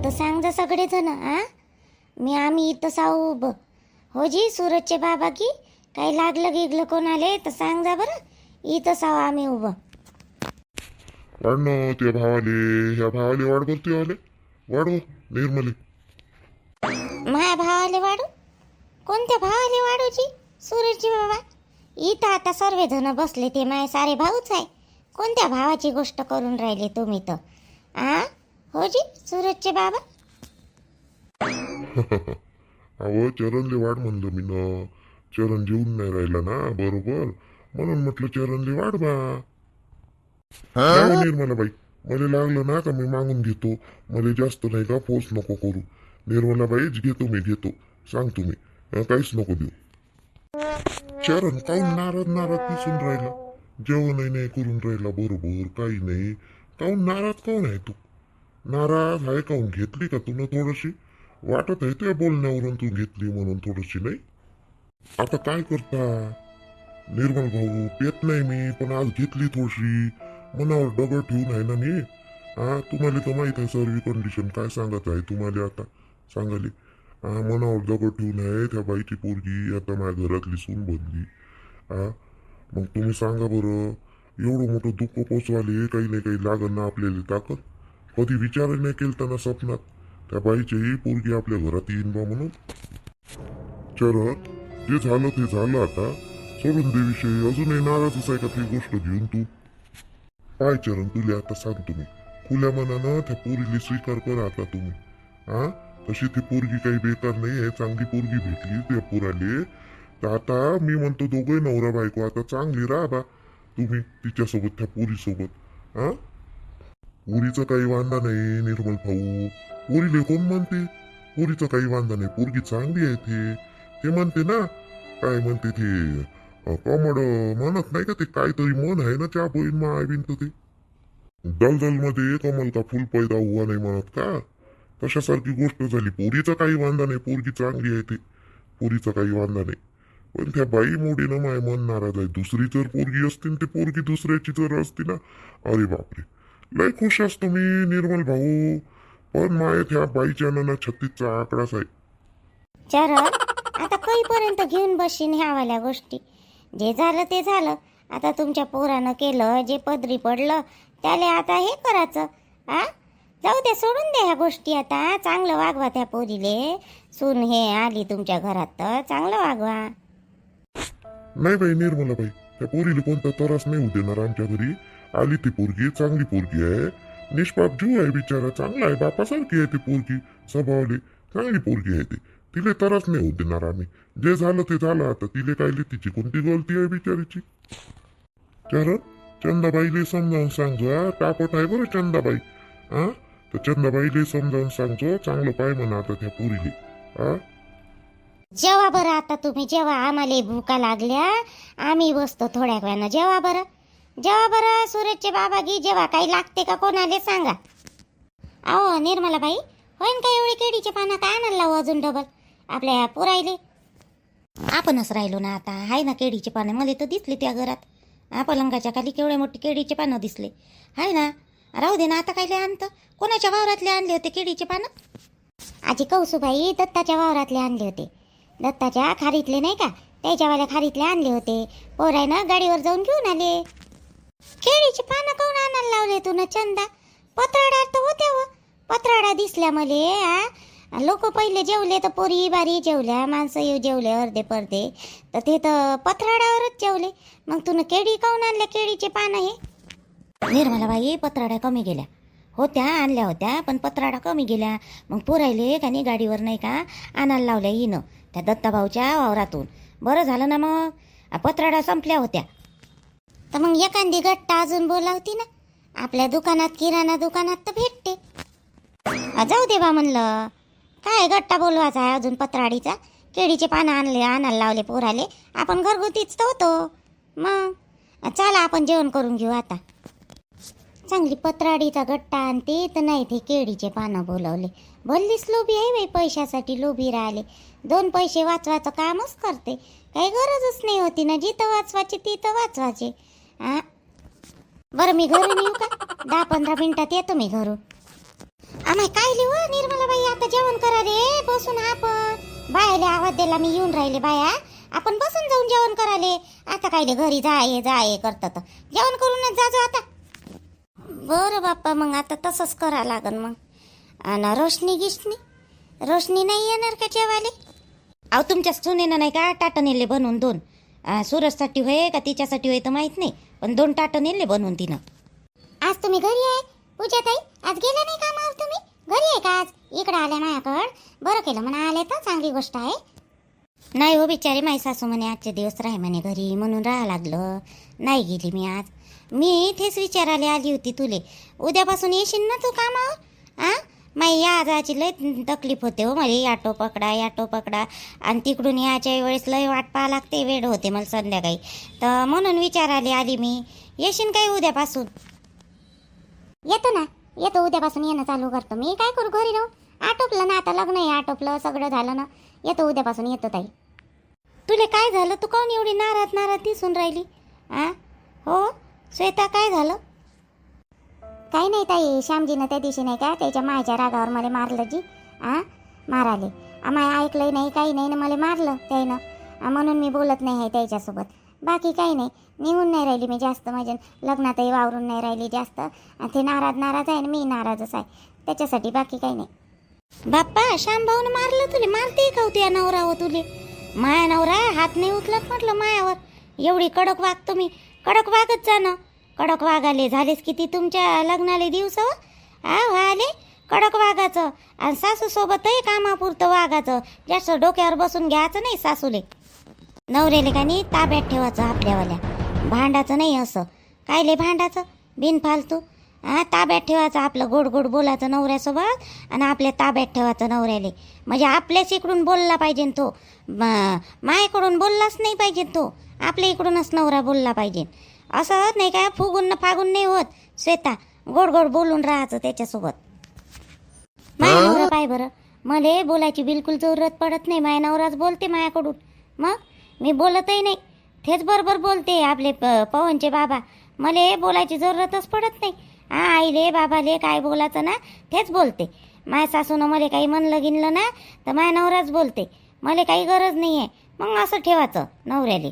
तर सांग जा सगळेजण. आम्ही इथं साऊ उभं. हो जी सूरजचे बाबा की काही लागलं गिगलं कोणाले तर सांग जा बरं. इथं साऊ आम्ही उभं. वाढ ना त्या भावाले, ह्या भावाले वाढ करते आले वाढव निर्मले. माझ्या भावाले वाढू? कोणत्या भावाले वाढूची? सूरजची बाबा. इथं आता सर्वजण बसले ते माय सारे भाऊच आहे. कोणत्या भावाची गोष्ट करून राहिले तुम्ही तर? हो जी सूरजचे बाबा. अहो चरणले वाढ म्हणलं मी ना. चरण जेवून नाही राहिला ना बरोबर, म्हणून म्हटलं चरणले वाढ बा. निर्मला बाई मला लागलं ना का मी मागून घेतो. मला जास्त नाही का फोर्स नको करू. निर्मला बाईच घेतो सांग तुम्ही, काहीच नको देऊ. चरण काहून नाराज दिसून राहिला? जेवणही नाही करून राहिला बरोबर, काही नाही. काहून नाराज काहून आहे तू? नाराज आहे काहून? घेतली का तुला थोडीशी? वाटत आहे त्या बोलण्यावरून तू घेतली म्हणून थोडीशी, नाही? आता काय करता निर्मल भाऊ? पेत नाही मी, पण आज घेतली थोडीशी. मनावर दगड ठेवून आहे ना मी. तुम्हाला तर माहित आहे सर्व कंडिशन काय सांगत आहे तुम्हाला. आता सांगाली मनावर दगड ठेवून आहे. त्या बाईची पोरगी आता माझ्या घरातली सून बनली. मग तुम्ही सांगा बरं, एवढं मोठं दुःख पोचवाले काही नाही काही लागण ना आपल्याला ताकद? कधी विचार नाही केलता ना स्वप्नात त्या बाईची पोरगी आपल्या घरात येईन बा म्हणून? चरण जे झालं ते झालं, आता सोडून दे विषय. अजूनही नाराजच आहे का ती गोष्ट घेऊन तू? काय चरण तुला आता सांगतो मी, खुल्या मनानं त्या पोरीला स्वीकार करा आता तुम्ही. तशी ती पोरगी काही बेकार नाही आहे, चांगली पोरगी भेटली त्या पोराले. तर आता मी म्हणतो दोघे नवरा बायको आता चांगली राहा बा तुम्ही तिच्यासोबत, त्या पोरीसोबत. पोरीचं काही वांदा नाही निर्मल भाऊ. पोरीले कोण म्हणते पोरीचं काही वांदा नाही? पोरगी चांगली आहे ते म्हणते ना. काय म्हणते ते कमड म्हणत नाही का ते? काहीतरी मन आहे ना त्या बहीण मा बिनत ते दलदल मध्ये कमल का फुल पैदा हुआ नाही म्हणत का? तशासारखी गोष्ट झाली. पोरीचा काही वांदा नाही, पोरगी चांगली आहे ते, पोरीचा काही वांदा नाही. पण त्या बाई मोडीनं माय मन नाराज आहे. दुसरी जर पोरगी असती ते पोरगी दुसऱ्याची जर असती ना, अरे बापरे लय खुश असतो मी निर्मल भाऊ. पण माय त्या बाईच्या ना 36चा आकडाच आहे. चरण आता कधीपर्यंत घेऊन बसशील ह्या वाल्या गोष्टी? जे झालं ते झालं. आता तुमच्या पोरानं केलं, जे पदरी पडलं त्याले आता हे करायचं. जाऊ दे, सोडून दे ह्या गोष्टी आता. चांगलं वागवा त्या पोरीले. सून हे आली तुमच्या घरात तर चांगलं वागवा. नाही बाई निर्मला बाई, त्या पोरीला कोणता त्रास नाही होऊ देणार आमच्या घरी. आली ती पोरगी चांगली पोरगी आहे, निष्पाप जीव आहे बिचारा, चांगला आहे, बापासारखी आहे ती पोरगी, स्वभावली चांगली पोरगी आहे ती. तिला त्रास नाही होऊ देणार आम्ही. जे झालं ते झालं आता. तिले काय तिची कोणती गलती आहे बिचारीची? चरण चंदाबाईले समजावून सांगजो. टापट आहे बरं चंदाबाई. तर चंदाबाईले समजावून सांगजो, चांगलं पाय म्हणा आता त्या पोरीले. जेव्हा बरं आता तुम्ही, जेव्हा आम्हाला भूका लागल्या आम्ही बसतो थोड्या वेळानं. जेव्हा बरं सूरजचे बाबा की जेव्हा काही लागते का कोणाले सांगा. अहो निर्मला बाई, होईन का एवढे केळीचे पानं काय आणायला लावू अजून डबल आपल्या पोरायले? आपणच राहिलो ना आता. हाय ना केळीचे पानं, मला तर दिसले त्या घरात. पलंगाच्या खाली केवढे मोठे केळीचे पानं दिसले. हाय ना, राहू दे ना आता. काय आणतं? कोणाच्या वावरातले आणले होते केळीचे पानं? आजी कौसुबाई दत्ताच्या वावरातले आणले होते. दत्ताच्या खारीतले नाही का, त्याच्यावाल्या खारीतले आणले होते. पोरायनं गाडीवर जाऊन घेऊन आले. केळीचे पानं कोण आणायला लावले तू ना चंदा? पत्राडा तर होत्या व पत्राडा दिसल्या मले. लोक पहिले जेवले तर पोरी बारी जेवल्या, माणसं येऊ जेवले अर्धे पर्धे, तर ते तर पत्राडावरच जेवले. मग तू केळी काऊन आणल्या केळीचे पानं? हे निर्मला बाई पत्राड्या कमी गेल्या होत्या, आणल्या होत्या पण पत्राडा कमी गेल्या. मग पोरायले का नाही गाडीवर नाही का आणायला लावल्या येणं त्या दत्ताभाऊच्या वावरातून. बरं झालं ना मग. पत्राडा संपल्या होत्या तर मग एखादी गट्टा अजून बोलावती ना. आपल्या दुकानात किराणा दुकानात तर भेटते. जाऊ दे बा म्हणलं, काय गट्टा बोलवायचा आहे अजून पत्राडीचा? केळीचे पानं आणायला लावले पोराले, आपण घरगुतीच तर होतो. मग चला आपण जेवण करून घेऊ आता. चांगली पत्राडीचा गट्टा आणते तर नाही ते केळीचे पानं बोलवले. भल्लीच लोभी आहे बाई, पैशासाठी लोभी राहिले. 2 पैसे वाचवायचं कामच करते, काही गरजच नाही होती ना. जिथं वाचवायचे तिथं वाचवायचे. बरं मी घरून येऊ का? 10-15 मिनिटात येतो मी घरून. आम्ही काय लिहू निर्मला बाई आता जेवण करा रे बसून आपण बायाले आवाज दिला मी येऊन राहिले बाया आपण बसून जाऊन जेवण कराले आता काय घरी जाय करतात जेवण करूनच जाजो आता बरं बाप्पा मग आता तसंच करा लागन मग आणि रोशनी नाही येणार का जेवाले अहो तुमच्या सुनेनं नाही का टाटं नेले बनवून 2 सूरजसाठी होय का तिच्यासाठी होय तर माहित नाही पण 2 टाटं नेले बनवून तिनं आज तुम्ही घरी आहे पूजा ताई आज गेले नाही कामावर तुम्ही घरी आहे का आज इकडे आल्या माझ्याकडं बरं केलं म्हणा आले तर चांगली गोष्ट आहे नाही हो बिचारी माई सासू म्हणे आजचे दिवस राह म्हणे घरी म्हणून राहा लागलं नाही गेली मी आज मी इथेच विचारायला आली होती तुले उद्यापासून येशील ना तू कामावर माई या जायची लय तकलीफ होते हो मला याटो पकडा आणि तिकडून याच्या वेळेस लय वाट पाहा लागते वेळ होते मला संध्याकाळी तर म्हणून विचारायला आली मी येशील काही उद्यापासून येतो उद्यापासून येणं चालू करतो मी काय करू घरी राहू आटोपलं ना आता लग्न आहे आटोपलं सगळं झालं ना येतो उद्यापासून येतो ताई तुले काय झालं तू काऊन एवढी नाराज दिसून राहिली हो श्वेता काय झालं काही नाही ताई श्यामजीनं त्या दिवशी नाही का त्याच्या मायच्या रागावर मला मारलं जी माराले आम्हाला ऐकलंही नाही काही नाही ना मला मारलं त्यानं म्हणून मी बोलत नाही आहे त्याच्यासोबत बाकी काही नाही निघून नाही राहिली मी जास्त माझ्या लग्नातही वावरून नाही राहिली जास्त ते नाराज आहे ना मी नाराजच आहे त्याच्यासाठी बाकी काही नाही बाप्पा श्यामभाऊनं मारलं तुले मारते का होती या नवरा हो तुले माया नवरा हात नाही उचलत म्हटलं मायावर एवढी कडक वागतो मी कडक वागत जा ना कडक वागाले झालेच किती तुमच्या लग्नाले दिवस व्हाले कडक वागायचं आणि सासूसोबतही कामापुरतं वागायचं जास्त डोक्यावर बसून घ्यायचं नाही सासूले नवऱ्याले का नाही ताब्यात ठेवायचं आपल्यावाल्या भांडाचं नाही असं कायले भांडाचं बिनफालतू ताब्यात ठेवायचं आपलं गोड गोड बोलायचं नवऱ्यासोबत आणि आपल्या ताब्यात ठेवायचं नवऱ्याले म्हणजे आपल्याच इकडून बोलला पाहिजे तो मायकडून बोललाच नाही पाहिजे तो आपल्या इकडूनच नवरा बोलला पाहिजे असं नाही का फुगून फागून नाही होत श्वेता गोड गोड बोलून राहायचं त्याच्यासोबत माया नवरा पाय बरं मला बोलायची बिलकुल जरूरत पडत नाही माया नवराच बोलते मायाकडून मग मी बोलतही नाही तेच बरोबर बोलते आपले पवनचे बाबा मला बोलायची जरूरतच पडत नाही आईले बाबाले काय बोलायचं ना तेच बोलते माया सासूनं मला काही म्हणलं गिनलं ना तर माया नवराच बोलते मला काही गरज नाही आहे मग असं ठेवायचं नवऱ्याले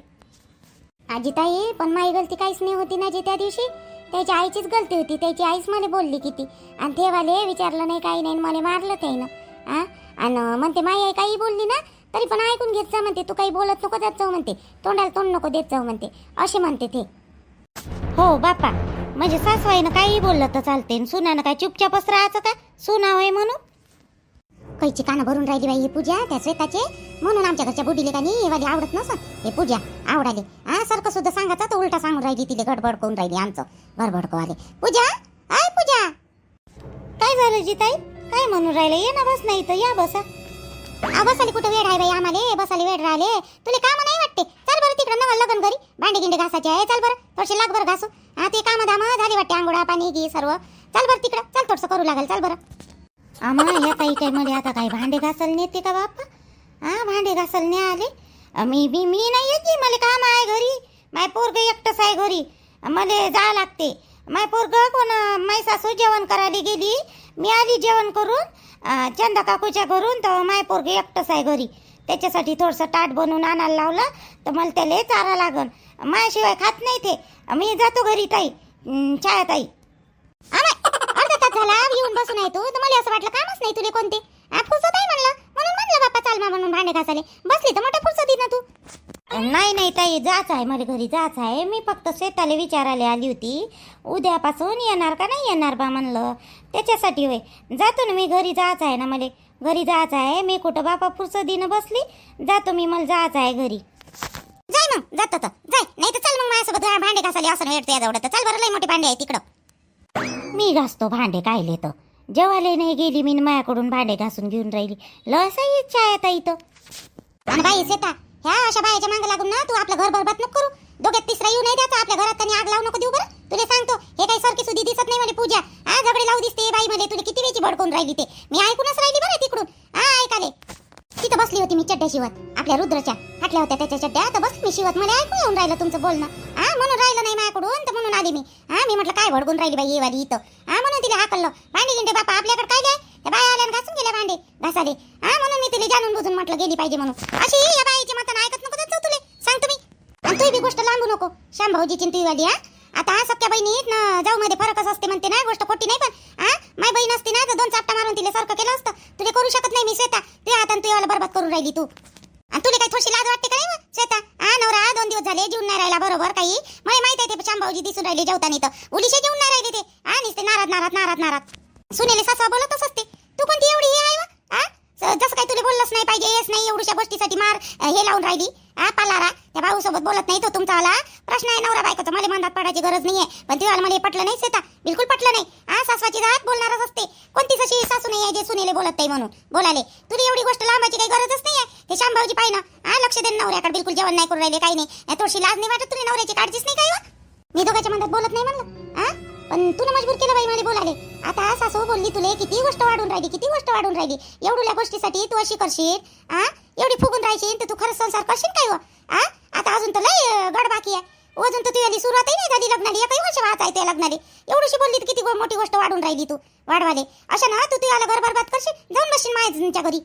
आजीताई पण माझी गलती काहीच नाही होती ना जी त्या दिवशी त्याच्या आईचीच गलती होती त्याची आईच मला बोलली किती आणि तेवाले विचारलं नाही काही नाही मला मारलं त्यानं आणि म्हणते माई आई काही बोलली ना तरी पण ऐकून घेत जा म्हणते तू काही बोलत नको जात जाऊ म्हणते तोंडाला तोंड नको देत जाऊ म्हणते असे म्हणते ते हो बापा म्हणजे सासवाईनं काही बोललं तर चालते सुनानं काय चुपचापच राहायचं का सुनाव आहे म्हणून कैची कानं भरून राहिली बाई ही पूजा त्या श्वेताचे म्हणून आमच्या घरच्या बुडीले का नाही वाली आवडत नसन हे पूजा आवडाले सारखं सुद्धा सांगायचं तर उलटा सांगून राहिली तिले गडबड करून राहिली आमचं भरभडकवाले पूजा आय पूजा काय झालं जी ताई काय म्हणून राहिले ये ना बस नाही तर या बसा बसाली कुठं वेळ आहे बाई आम्हाला बसाली वेळ राहिले तुला काम नाही वाटते चल बरं तिकडं नवं लगन घरी भांडे गिंडे घासायचे आहे चल बरं थोडसे लाग बरं घासू ते काम धामा झाली वाटते आंघोळा पाणी घे सर्व चल बरं तिकडं चल थोडंसं करू लागेल चल बरं आम्हाला ह्या ताई काय मध्ये आता काय भांडे घासायला नेते का बाप्पा भांडे घासायला नाही आले मी नाही येते मला काम आहे घरी माय पोरग एकटंच आहे घरी मला जा लागते माय पोरग कोण माय सासू जेवण करायला गेली मी आली जेवण करून चंदा काकूच्या घरून तर माय पोरग एकटंच आहे घरी त्याच्यासाठी थोडंसं ताट बनवून आणायला लावलं तर मला त्याला चारा लागन माझ्याशिवाय खात नाही ते मी जातो घरी ताई छाया ताई अर्धा तास झाला येऊन बसून आहे तू तर मला असं वाटलं कामच नाही तुले कोणते फुरसत आहे म्हणलं बाप्पा चाल मा म्हणून भांडे घासाले बसली तर मोठं फुरसत ना तू नाही ताई जाच आहे मला घरी जाच आहे मी फक्त शेताला विचारायला आली होती उद्यापासून येणार का नाही येणार बा म्हणलं त्याच्यासाठी होय जातो ना मी घरी जाच आहे ना मला घरी जायचं आहे मी कुठं बापा फुरसतीनं बसली जातो मी मला जायचं आहे घरी जाय मग जातो तर जाय नाही तर चल मग माझ्यासोबत भांडे घासाले असं वेळ तुझ्या जवळ तर चल बरं लई मोठे भांडे आहे तिकडं मी घासतो भांडे कायले तर जेवायला नाही गेली मी माझ्याकडून भांडे घासून घेऊन राहिली लसा इच्छा आहे आता इथं आणि बाई सेता ह्या अशा बायाच्या मागं लागून ना तू आपलं घर बरबाद नको करू दोघ्यात तिसरा येऊ नाही द्यायचा आपल्या घरात त्यांनी आग लावू नको देऊ बरं तुला सांगतो हे काही सारखी सुधी दिसत नाही मला पूजा झगडे लावू दिसते बाई मध्ये तुला किती वेळची भडकून राहिली ते मी ऐकूनच राहिली बरं तिकडून ऐकाले तिथं बसली होती मी चड्ड्या शिवत आपल्या रुद्रच्या फाटल्या होत्या त्याच्या चड्ड्या तर बसली मी शिवत मला ऐकून येऊन राहिलं तुमचं बोलणं म्हणून राहिलं नाही माझ्याकडून तर म्हणून आली मी मी म्हटलं काय भडकून राहिली बाई ये वाली इथं म्हणून तिला हाकललं भांडी गिंडे बापा आपल्याकडे काय त्या बाया आल्या घासून गेल्या भांडे घासाले. म्हणून मी तिला जाणून बुजून म्हटलं गेली पाहिजे म्हणून. अशी या बाईची मतं ऐकत नको जात जाऊ तुले, सांगतो मी. आणि तू बी गोष्ट लांबू नको शांभाऊजीची तुझीवाली. आता सख्या बहिणीत ना जाऊ मध्ये फरकच असते म्हणते ना, गोष्ट खोटी नाही. पण माय बहीण असती ना तर 2 चापटा मारून तिला सारखं केलं असतं. तुला करू शकत नाही मी श्वेता. तुझ्या हाताने तुझ्याला बरबाद करून राहिली तू. आणि तुला काही थोडीशी लाज वाटते का नाही श्वेता? नवरा 2 दिवस झाले जीवन नाही राहिला बरोबर काही. मला माहित आहे ते शांभाऊजी दिसून राहिले जेवतानी तर उलीशे जेवून नाही राहिले ते. नुसते नाराज नाराज नाराज नाराज. सुनेले सासवा बोलतच असते. तू कोणती एवढी हे आहे वा? जसं काही तुला बोललंच नाही पाहिजे, येस नाही एवढ्या गोष्टीसाठी मार हे लावून राहिली. पालारा त्या भाऊ सोबत बोलत नाही तो तुमचावाला प्रश्न आहे नवरा बायकोचा. मला मंदात पडायची गरज नाहीये. पण तुला मला पटलं नाही श्वेता, बिलकुल पटलं नाही. सासवाची जात बोलणारच असते. कोणतीच अशी सासू नाही आहे जे सुनेले बोलत नाही म्हणून बोलाले. तुला एवढी गोष्ट लांबाची काही गरजच नाहीये. ते शांभाऊजी पाहिजे लक्ष देणं नवऱ्याकडे, बिलकुल जेवण नाही करून राहिले काही नाही. थोडीशी लाज नाही वाटत तुला? नवऱ्याची काळजीच नाही काय वा? मी दोघांच्या मंदात बोलत नाही म्हणलं. पण तुला मजबूर केलं बाई मला बोलाले. आता सासू बोलली तुले किती गोष्ट वाढून राहिली, किती गोष्ट वाढून राहिली. एवढ्या गोष्टीसाठी तू अशी करशील? एवढी फुगून राहायची तर तू खरंच संसार करशील काय व? आता अजून तर लय गड बाकी आहे. अजून तर तुझी सुरुवातही नाही झाली लग्नाली. एकही वर्ष वाच आहे त्या लग्नाली. एवढीशी बोलली तर किती मोठी गोष्ट वाढून राहिली तू वाढवाले. अशा ना तू तुझ्याला घर बरबाद करशील. जाऊन बसशील मायच्या घरी.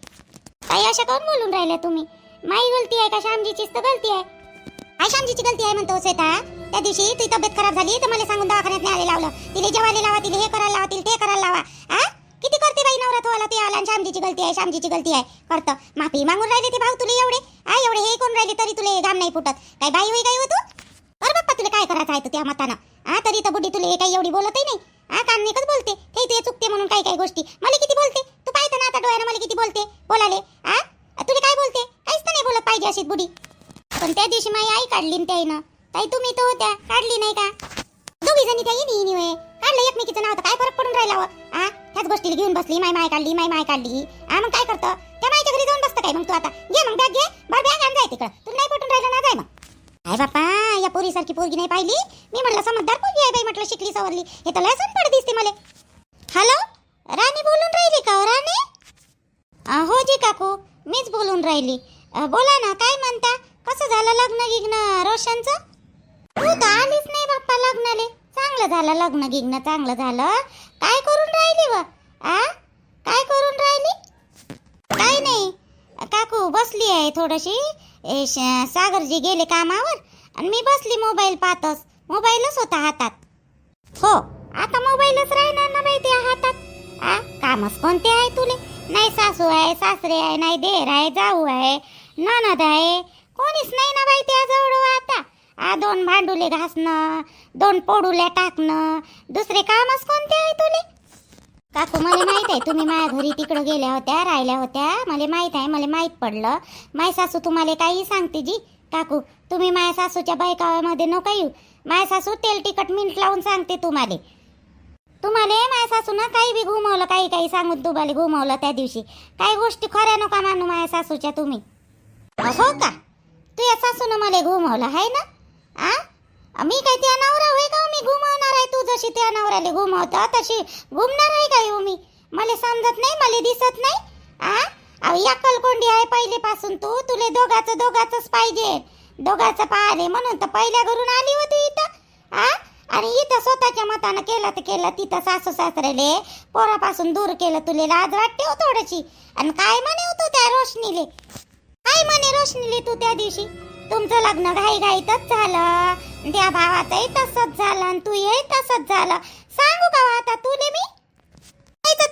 काही अशा काऊन बोलून राहिल्या तुम्ही? माई गलती आहे का श्यामजीचीच तर गलती आहे? श्यामजीची गलती आहे म्हणतो श्वेता. त्या दिवशी तुझी तब्येत खराब झाली तर मला सांगून दवाखान्यात नाही आले लावलं. तिला जेवायला लावा, तिला हे करायला लावा, तिला ते करायला लावा. किती करते बाई नवरा थोला ते आला. श्यामजीची गलती आहे, श्यामजीची गलती आहे करतं. माफी मागून राहिले ते भाऊ तुला एवढे. एवढे हे कोण राहिले तरी तुला घाम नाही फुटत. काय बाई होई काय हो तू? अरे बाप्पा तुला काय करायचं आहे त्या मतानं? तरी तर बुड्डी तुला काही एवढी बोलतही नाही. कान्निकच बोलते. हे ते चुकते म्हणून काही काही गोष्टी मला किती बोलते. तू पाहतो ना आता डोळ्यानं मला किती बोलते बोलाले. तुला काय बोलते? काहीच तर नाही बोलत पाहिजे अशी बुडी. पण त्या दिवशी माझी आई काढली ना त्याईनं. ताई तुम्ही तो होत्या काढली नाही का? दोघी जणी त्या येणी होय काढलं एकमेकीचं नाव. तर काय फरक पडून राहिला व? त्याच गोष्टीला घेऊन बसली. माय काढली, माय काढली. मग काय करतं? त्या मायच्या घरी जाऊन बसतं काय मग तू? आता घे मग बॅग घे, बरं बॅग आण जाय तिकडं. तुला नाही पटून राहिलं ना जाय मग. काय बाप्पा या पोरीसारखी पोरगी नाही पाहिली मी. म्हटलं समजदार पोरगी आहे बाई, म्हटलं शिकली सवरली. हे तर लय सण पड दिसते मला. हॅलो राणी बोलून राहिली का हो राणी? हो जी काकू मीच बोलून राहिली. बोला ना काय म्हणता? कसं झालं लग्न गिग्न रोशनचं? तू तर आलीच नाही बाप्पा लग्नाले. चांगलं झालं लग्न गिग्न चांगलं झालं. काय करून राहिली व? काय करून राहिली? काय नाही काकू बसली आहे थोडीशी. सागरजी गेले कामावर आणि मी बसली मोबाईल पाहतच. मोबाईलच होता हातात. हो आता मोबाईलच राहणार ना बाई त्या हातात. कामच कोणते आहे तुले? नाही सासू आहे, सासरे आहे, नाही देर आहे, जाऊ आहे, ननद आहे, कोणीच नाही ना बाई त्याजवळ आता. 2 भांडुले घासणं, 2 पोडुल्या टाकणं, दुसरे कामच कोणते आहे तुले? काकू मला माहित आहे तुम्ही माझ्या घरी तिकडे गेल्या होत्या, राहिल्या होत्या. मला माहित आहे, मला माहित पडलं. माय सासू तुम्हाला काही सांगते जी. काकू तुम्ही माझ्या सासूच्या बायकामध्ये नका येऊ. माझ्या सासू तेल तिखट मीठ लावून सांगते तुम्हाला. माझ्या सासूनं काही बी घुमवलं, काही सांगून तुम्हाला घुमवलं त्या दिवशी. काही गोष्टी खऱ्या नका मानू माझ्या सासूच्या तुम्ही. हो का? तुझ्या सासूनं मला घुमवलं आहे ना? मी काय त्या नवरा होय का मी घुमवणार आहे? तू जशी त्या नवऱ्याला घुमवता तशी घुमणार आहे काय हो मी? मला समजत नाही, मला दिसत नाही. अक्कल कोंडी आहे पहिलेपासून तू. तुले दोघाच पाहिजे. दोघाचं पाहिले म्हणून तर पहिल्या घरून आली होती इथं. आणि इथं स्वतःच्या मतानं केलं तर केलं. तिथं सासू सासरेले पोरापासून दूर केलं. तुले लाज वाटते हो थोडीशी. आणि काय म्हणे होतो त्या रोशनीले? काय म्हणे रोशनीले तू त्या दिवशी? तुमचं लग्न घाईघाईतच झालं. त्या भावाचंही तसंच झालं आणि तू हे तसंच झालं. सांगू का आता तुले मी?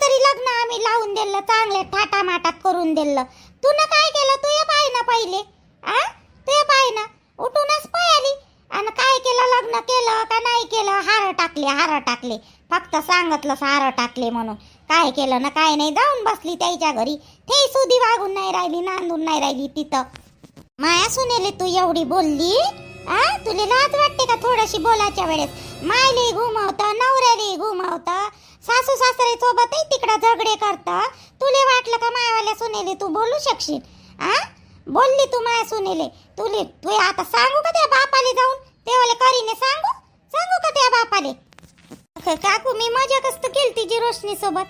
तरी लग्न आम्ही लावून दिलं, चांगले थाटामाटात करून दिलं. तू ना काय केलं? तू या पाय ना पहिले. तू पाय ना उठूनच पाहिली. आणि काय केलं? लग्न केलं का नाही केलं? हार टाकले. फक्त सांगितलं हार टाकले म्हणून. काय केलं ना काय नाही. जाऊन बसली त्याच्या घरी. ते सुधी वागून नाही राहिली, नांदून नाही राहिली तिथं. माया सुनेले तू एवढी बोलली. तुला लाज वाटते का थोडीशी बोलायच्या वेळेस? मायले घुमवतं, नवऱ्याले घुमवतं, सासू सासरे सोबतही तिकडं झगडे करतं. तुले वाटलं का मायावाल्या सुनेले तू बोलू शकशील? बोलली तू माया सुनेले. तू आता सांगू का त्या बापाले जाऊन? तेवाले करीने सांगू का त्या बापाले? काकू मी मजाकच तर केलती जी रोशनी सोबत.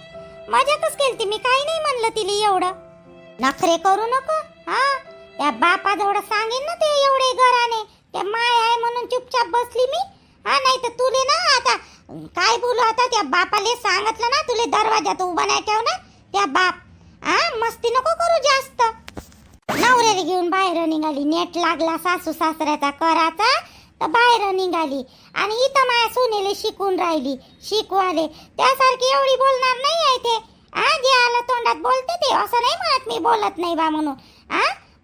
मजाकच केलती मी. काही नाही म्हणलं तिला एवढं. नखरे करू नको. त्या बापाजवळ सांगेन ना ते एवढे घराने. त्या माय आहे म्हणून चुपचाप बसली मी. नाही तर तुले ना आता काय बोलू? आता त्या बापाले सांगितलं ना तुले दरवाजात उभा नाही ठेव ना. त्या बाप मस्ती नको करू जास्त. नवऱ्याला घेऊन बाहेर निघाली, नेट लागला सासू सासऱ्याचा कराचा तर बाहेर निघाली. आणि इथं माझ्या सोनेले शिकून राहिली, शिकवाले. त्यासारखी एवढी बोलणार नाही आहे ते. जे आलं तोंडात बोलते ते. असं नाही म्हणत मी बोलत नाही बा म्हणून.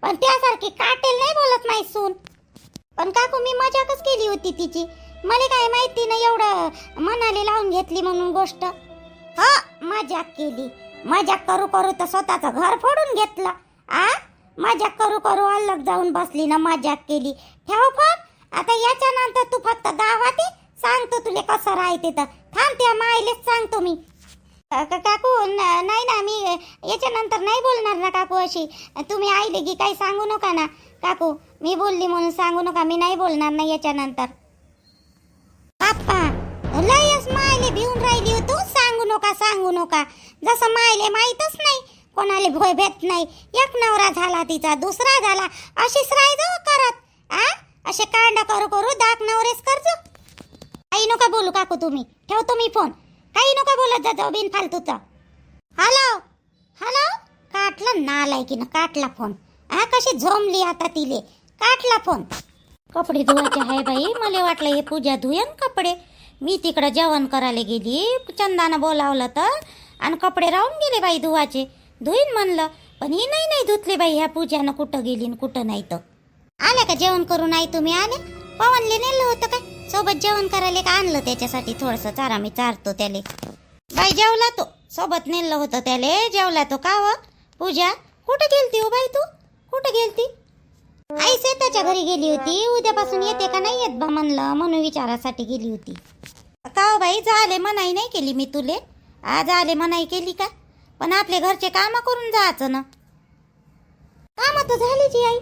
पण त्यासारखी काटेल नाही बोलत माझी सून. पण काकू मी मजाकच केली होती तिची. मला काय माहिती ना एवढं मनाली लावून घेतली म्हणून गोष्ट. मजाक केली. मजाक करू करू तर स्वतःचं घर फोडून घेतलं. मजाक करू करू अलग जाऊन बसली ना मजाक केली. ठेव फोन. आता याच्यानंतर तू फक्त गावात ये, सांगतो तुला कसं राहते तर. थांब त्या मायलेच सांगतो मी. काकू नाही ना, मी याच्यानंतर नाही बोलणार ना काकू अशी. तुम्ही आईले की काही सांगू नका ना काकू. मी बोलली म्हणून सांगू नका. मी नाही बोलणार ना याच्यानंतर. बाप्पा लयच मायले भिवून राहिली हो तू. सांगू नका. जसं मायले माहीतच नाही, कोणाला भय भेट नाही. एक नवरा झाला तिचा, दुसरा झाला, अशीच राहायचं करत. असे कांडा करू करू दाख नवरेच करजो. काही नका बोलू काकू तुम्ही. ठेवतो मी फोन. काही नका बोलत जा जाऊ बिन फालतूचा. हॅलो काटला नालायकीनं, काटला फोन. कशी झोमली आता तिले. काटला फोन. कपडे धुवायचे आहे बाई. मला वाटलं हे पूजा धुयन कपडे. मी तिकडं जेवण करायला गेली, चंदानं बोलावलं तर, आणि कपडे राहून गेले बाई धुवाचे. धुईन म्हणलं, पण ही नाही धुतले बाई. ह्या पूजानं कुठं गेली आणि कुठं नाही. तर आल्या का जेवण करून? नाही तुम्ही आले? पवनले नेलं होतं काय सोबत जेवण करायला? का आणलं त्याच्यासाठी थोडंसं? चारा मी चारतो त्याले. बाई जेवला तो, सोबत नेलं होतं त्याले. जेवला तो. का व पूजा कुठं गेलती हो बाई तू? कुठं गेलती? आई शेताच्या घरी गेली होती. उद्यापासून येते का नाही येत बा म्हणलं, म्हणून विचारासाठी गेली होती. का हो बाई झाले मनाई नाही केली मी तुले. आज आले मनाई केली का? पण आपले घरचे काम करून जायचं ना. काम तर झालीच आई.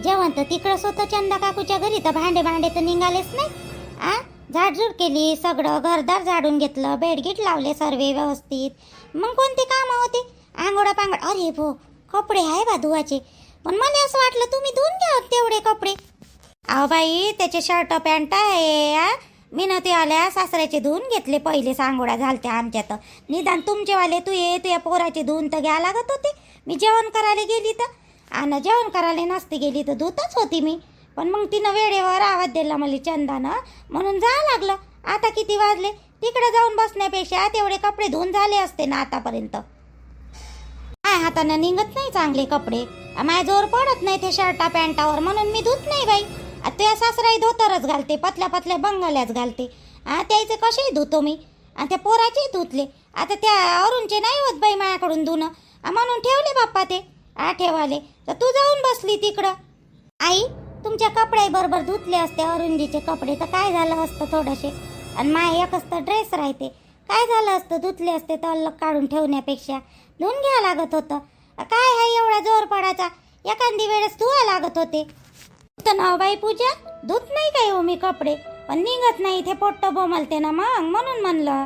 जेवण तर तिकडंच होतं चंदा काकूच्या घरी. तर भांडे तर निघालेच नाही. झाडझूड केली, सगळं घरदार झाडून घेतलं, बेडगीट लावले सर्वे व्यवस्थित. मग कोणते काम होते? आंघोळा पांगड. अरे भो कपडे आहे बा धुवाचे. पण मला असं वाटलं तुम्ही धुवून घ्या तेवढे कपडे. अहो बाई त्याचे शर्ट पॅन्ट आहे. मी न ते आल्या सासऱ्याचे धुवून घेतले. पहिले सांगोळ्या झालत्या आमच्या. तर निदान तुमचेवाले तुझ्या पोराचे धुवून तर घ्या लागत होते. मी जेवण करायला गेली तर, आणि जेवण करायला नसते गेली तर धुतच होती मी. पण मग तिनं वेळेवर आवाज दिला मला चंदानं, म्हणून जा लागलं. आता किती वाजले? तिकडे जाऊन बसण्यापेक्षा तेवढे कपडे धुवून झाले असते ना आतापर्यंत. हातानं निघत नाही चांगले कपडे. माझ्या जोर पडत नाही ते शर्टा पॅन्टावर, म्हणून मी धुत नाही बाई. त्या सासराई धोतरच घालते, पतल्या बंगाल्याच घालते. त्याचे कसेही धुतो मी. आणि त्या पोराचेही धुतले. आता त्या अरुणचे नाही होत बाई माझ्याकडून धुणं, म्हणून ठेवले बाप्पा ते. ठेवाले तर तू जाऊन बसली तिकडं. आई तुमच्या कपडे बरोबर धुतले असते अरुणजीचे कपडे तर काय झालं असतं थोडेसे. आणि माय एकच तर ड्रेस राहते. काय झालं असतं धुतले असते तर अलग काढून ठेवण्यापेक्षा धुवून घ्या लागत होतं. काय आहे एवढा जोर पडायचा? एखादी वेळेस धुवा लागत होते. तर नाव बाई पूजा धुत नाही काय हो मी कपडे. पण निघत नाही ते पोट्ट बोमलते ना मग, म्हणून म्हणलं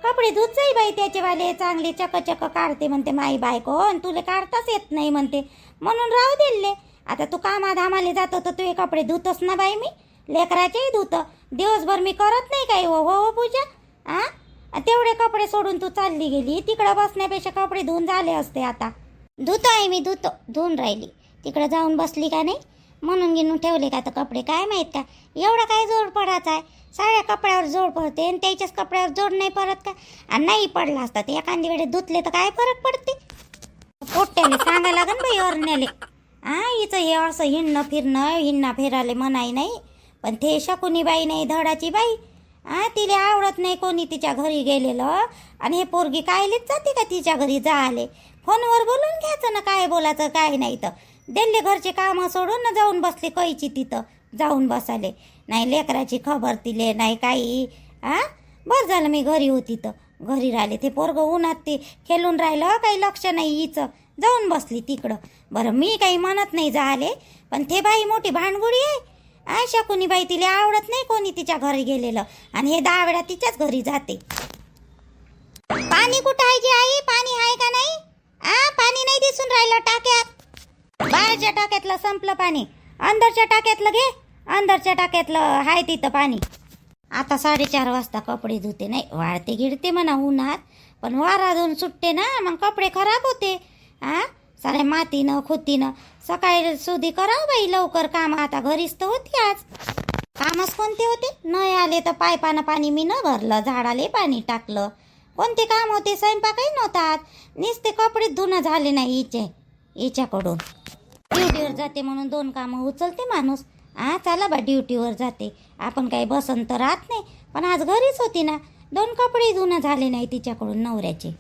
कपडे धुत जाई बाई त्याचेवाले चांगले चकचक काढते म्हणते माई बायको. आणि तुला काढताच येत नाही म्हणते, म्हणून राहू दिले. आता तू कामाधामाले जातो तर तुझे कपडे धुतोस ना बाई मी. लेकराचेही धुत. दिवसभर मी करत नाही काय हो पूजा. तेवढे कपडे सोडून तू चालली गेली. तिकडं बसण्यापेक्षा कपडे धुवून झाले असते. आता धुतो आहे मी, धुवून राहिली. तिकडं जाऊन बसली का नाही म्हणून घेऊन ठेवले का तर कपडे. काय माहीत का एवढा काय जोड पडायचा आहे? साऱ्या कपड्यावर जोड पडते आणि त्याच्याच कपड्यावर जोड नाही पडत का? आणि नाही पडला असता ते एखादी वेळेस धुतले तर काय फरक पडते? पोट्ट्याने सांगा लागन बाई अरण्याले. हिचं हे असं हिंडणं फिराले म्हणाय नाही. पण ते शकुनी बाई नाही धडाची बाई. तिला आवडत नाही कोणी तिच्या घरी गेलेलं. आणि हे पोरगी कायलीच जाते का तिच्या घरी जाले? फोनवर बोलून घ्यायचं ना काय बोलायचं काय नाही. तर दिल्ले घरचे कामं सोडून ना जाऊन बसले कैची तिथं जाऊन बसाले. नाही लेकराची खबर तिले नाही काही. बरं झालं मी घरी होती तर घरी राहिले. ते पोरगं उन्हात ते खेळून राहिलं, काही लक्ष नाही हिचं. जाऊन बसली तिकडं. बरं मी काही म्हणत नाही झाले. पण ते बाई मोठी भांडगुडी आहे. शकुनी बाई तिला आवडत नाही कोणी तिच्या घरी गेलेलं. आणि हे 10 वेळा तिच्याच घरी जाते. पाणी कुठं आहे जी आई? पाणी आहे का नाही? पाणी नाही दिसून राहिलं टाक्यात. बाहेरच्या टाक्यातलं संपलं पाणी. अंदरच्या टाक्यातलं घे. अंदरच्या टाक्यातलं आहे तिथं पाणी. आता 4:30 वाजता कपडे धुते. नाही वाळते गिळते म्हणा उन्हात. पण वाराधून सुटते ना, मग कपडे खराब होते. सारे मातीनं खुतीनं. सकाळी सुधी करावं बाई लवकर काम. आता घरीच तर होती आज. कामच कोणते होते? नळ आले तर पायपानं पाणी मी न भरलं, झाडाले पाणी टाकलं. कोणते काम होते? स्वयंपाकही नव्हता. नुसते कपडे धुणं झाले नाही हिच्याकडून. ड्युटीवर जाते म्हणून 2 कामं उचलते माणूस. चला बा, ड्युटीवर जाते, आपण काही बसन तर राहत नाही. पण आज घरीच होती ना, 2 कपडे धुणं झाले नाही तिच्याकडून नवऱ्याचे.